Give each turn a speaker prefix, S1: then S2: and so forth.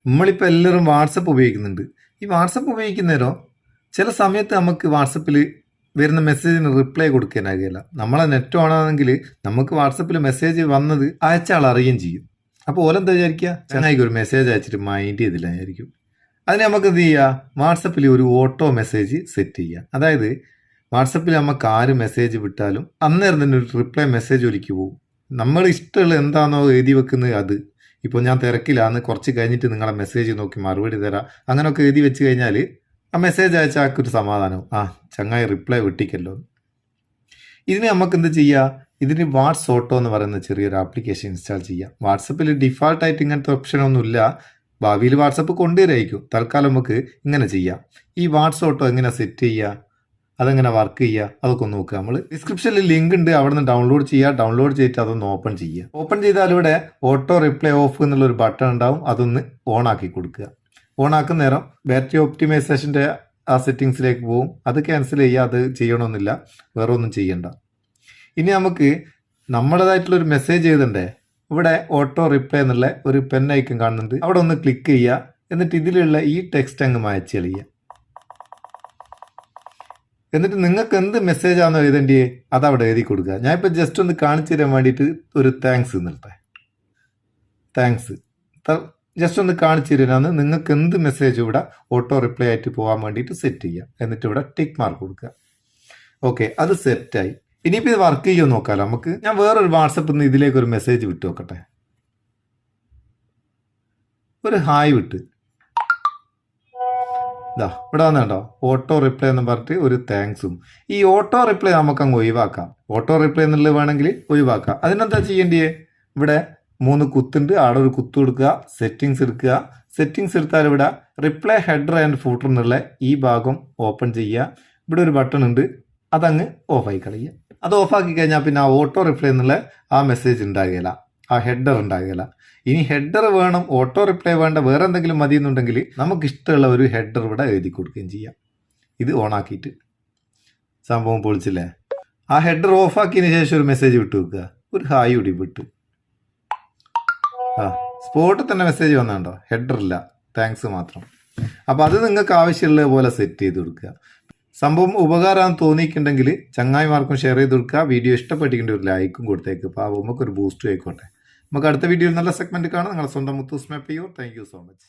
S1: നമ്മളിപ്പോൾ എല്ലാവരും വാട്സപ്പ് ഉപയോഗിക്കുന്നുണ്ട്. ഈ വാട്സപ്പ് ഉപയോഗിക്കുന്നേരോ ചില സമയത്ത് നമുക്ക് വാട്സപ്പിൽ വരുന്ന മെസ്സേജിന് റിപ്ലൈ കൊടുക്കാനാകില്ല. നമ്മളെ നെറ്റ് ഓൺ ആണെങ്കിൽ നമുക്ക് വാട്സപ്പിൽ മെസ്സേജ് വന്നത് അയച്ച ആൾ അറിയുകയും ചെയ്യും. അപ്പോൾ ഓലെന്താ വിചാരിക്കുക, ചങ്ങായിക്ക് ഒരു മെസ്സേജ് അയച്ചിട്ട് മൈൻഡ് ചെയ്തില്ല വിചാരിക്കും. അതിന് നമുക്ക് എന്ത് ചെയ്യുക, വാട്സപ്പിൽ ഒരു ഓട്ടോ മെസ്സേജ് സെറ്റ് ചെയ്യുക. അതായത് വാട്സപ്പിൽ നമുക്ക് ആര് മെസ്സേജ് വിട്ടാലും അന്നേരം തന്നെ ഒരു റിപ്ലൈ മെസ്സേജ് ഒലിക്ക് പോകും. നമ്മൾ ഇഷ്ടമുള്ള എന്താണോ എഴുതി വെക്കുന്നത് അത്. ഇപ്പോൾ ഞാൻ തിരക്കിലാന്ന്, കുറച്ച് കഴിഞ്ഞിട്ട് നിങ്ങളെ മെസ്സേജ് നോക്കി മറുപടി തരാം, അങ്ങനെയൊക്കെ എഴുതി വെച്ച് കഴിഞ്ഞാൽ ആ മെസ്സേജ് അയച്ച ആൾക്കൊരു സമാധാനം, ചങ്ങായി റിപ്ലൈ വിട്ടിക്കല്ലോ. ഇതിന് നമുക്ക് എന്ത് ചെയ്യുക, ഇതിന് വാട്സ് ഓട്ടോ എന്ന് പറയുന്ന ചെറിയൊരു ആപ്ലിക്കേഷൻ ഇൻസ്റ്റാൾ ചെയ്യാം. വാട്സപ്പിൽ ഡിഫാൾട്ടായിട്ട് ഇങ്ങനത്തെ ഓപ്ഷനൊന്നുമില്ല, ഭാവിയിൽ വാട്സപ്പ് കൊണ്ടുവരായിരിക്കും. തൽക്കാലം നമുക്ക് ഇങ്ങനെ ചെയ്യാം. ഈ വാട്സ് ഓട്ടോ എങ്ങനെ സെറ്റ് ചെയ്യുക, അതെങ്ങനെ വർക്ക് ചെയ്യുക, അതൊക്കെ ഒന്ന് നോക്കുക. നമ്മൾ ഡിസ്ക്രിപ്ഷനിൽ ലിങ്ക് ഉണ്ട്, അവിടെ നിന്ന് ഡൗൺലോഡ് ചെയ്യുക. ഡൗൺലോഡ് ചെയ്തിട്ട് അതൊന്ന് ഓപ്പൺ ചെയ്യുക. ഓപ്പൺ ചെയ്താൽ ഇവിടെ ഓട്ടോ റിപ്ലൈ ഓഫ് എന്നുള്ളൊരു ബട്ടൺ ഉണ്ടാവും, അതൊന്ന് ഓൺ ആക്കി കൊടുക്കുക. ഓൺ ആക്കുന്ന നേരം ബാറ്ററി ഒപ്റ്റിമൈസേഷൻ്റെ ആ സെറ്റിങ്സിലേക്ക് പോകും. അത് ക്യാൻസൽ ചെയ്യുക, അത് ചെയ്യണമെന്നില്ല, വേറെ ഒന്നും ചെയ്യണ്ട. ഇനി നമുക്ക് നമ്മുടേതായിട്ടുള്ളൊരു മെസ്സേജ് എഴുതണ്ടേ. ഇവിടെ ഓട്ടോ റിപ്ലൈ എന്നുള്ള ഒരു പെൻ ഐക്കൺ കാണുന്നുണ്ട്, അവിടെ ഒന്ന് ക്ലിക്ക് ചെയ്യുക. എന്നിട്ട് ഇതിലുള്ള ഈ ടെക്സ്റ്റ് അങ്ങ് മായ്ച്ച് കളയുക. എന്നിട്ട് നിങ്ങൾക്ക് എന്ത് മെസ്സേജ് ആണോ എഴുതേണ്ടിയേ അതവിടെ എഴുതി കൊടുക്കുക. ഞാനിപ്പോൾ ജസ്റ്റ് ഒന്ന് കാണിച്ചു തരാൻ വേണ്ടിയിട്ട് ഒരു താങ്ക്സ് നിർത്തേ. താങ്ക്സ് ജസ്റ്റ് ഒന്ന് കാണിച്ചു തരാനാണ്. നിങ്ങൾക്ക് എന്ത് മെസ്സേജ് ഇവിടെ ഓട്ടോ റിപ്ലൈ ആയിട്ട് പോകാൻ വേണ്ടിയിട്ട് സെറ്റ് ചെയ്യാം. എന്നിട്ട് ഇവിടെ ടിക്ക് മാർക്ക് കൊടുക്കുക. ഓക്കെ, അത് സെറ്റായി. ഇനിയിപ്പോൾ ഇത് വർക്ക് ചെയ്യുമോ നോക്കാമല്ലോ നമുക്ക്. ഞാൻ വേറൊരു വാട്സപ്പിൽ നിന്ന് ഇതിലേക്ക് ഒരു മെസ്സേജ് വിട്ടു നോക്കട്ടെ. ഒരു ഹായ് വിട്ട് ഇവിടെ വന്നോ ഓട്ടോ റിപ്ലൈ എന്ന് പറഞ്ഞിട്ട് ഒരു താങ്ക്സും. ഈ ഓട്ടോ റിപ്ലൈ നമുക്ക് അങ്ങ് ഒഴിവാക്കാം. ഓട്ടോ റിപ്ലൈ എന്നുള്ളത് വേണമെങ്കിൽ ഒഴിവാക്കാം. അതിനെന്താ ചെയ്യേണ്ടിയേ, ഇവിടെ 3 കുത്തുണ്ട്, അവിടെ ഒരു കുത്തു കൊടുക്കുക, സെറ്റിങ്സ് എടുക്കുക. സെറ്റിങ്സ് എടുത്താൽ ഇവിടെ റിപ്ലൈ ഹെഡർ ആൻഡ് ഫൂട്ടർ എന്നുള്ള ഈ ഭാഗം ഓപ്പൺ ചെയ്യുക. ഇവിടെ ഒരു ബട്ടൺ ഉണ്ട്, അതങ്ങ് ഓഫായി കളയുക. അത് ഓഫാക്കി കഴിഞ്ഞാൽ പിന്നെ ആ ഓട്ടോ റിപ്ലൈ എന്നുള്ള ആ മെസ്സേജ് ഉണ്ടാകുകയില്ല, ആ ഹെഡർ ഉണ്ടാകുകയില്ല. ഇനി ഹെഡർ വേണം, ഓട്ടോ റിപ്ലൈ വേണ്ട, വേറെ എന്തെങ്കിലും മതി എന്നുണ്ടെങ്കിൽ നമുക്ക് ഇഷ്ടമുള്ള ഒരു ഹെഡർ ഇവിടെ എഴുതി കൊടുക്കുകയും ചെയ്യാം. ഇത് ഓണാക്കിയിട്ട് സംഭവം പൊളിച്ചില്ലേ. ആ ഹെഡർ ഓഫാക്കിയതിന് ശേഷം ഒരു മെസ്സേജ് വിട്ടു വെക്കുക, ഒരു ഹായ് കൂടി വിട്ട്. സ്പോട്ടിൽ തന്നെ മെസ്സേജ് വന്നുണ്ടോ, ഹെഡർ ഇല്ല, താങ്ക്സ് മാത്രം. അപ്പോൾ അത് നിങ്ങൾക്ക് ആവശ്യമുള്ള പോലെ സെറ്റ് ചെയ്ത് കൊടുക്കുക. സംഭവം ഉപകാരമാണെന്ന് തോന്നിയിട്ടുണ്ടെങ്കിൽ ചങ്ങായിമാർക്കും ഷെയർ ചെയ്ത് കൊടുക്കുക. വീഡിയോ ഇഷ്ടപ്പെട്ടിട്ടുണ്ടെങ്കിൽ ഒരു ലൈക്കും കൊടുത്തേക്ക്. അപ്പോൾ നമുക്കൊരു ബൂസ്റ്റ് ആയിക്കോട്ടെ. നമുക്ക് അടുത്ത വീഡിയോയിൽ നല്ല സെഗ്മെന്റ് കാണാം. നിങ്ങളുടെ സ്വന്തം Muthoos Meppayur. Thank you so much.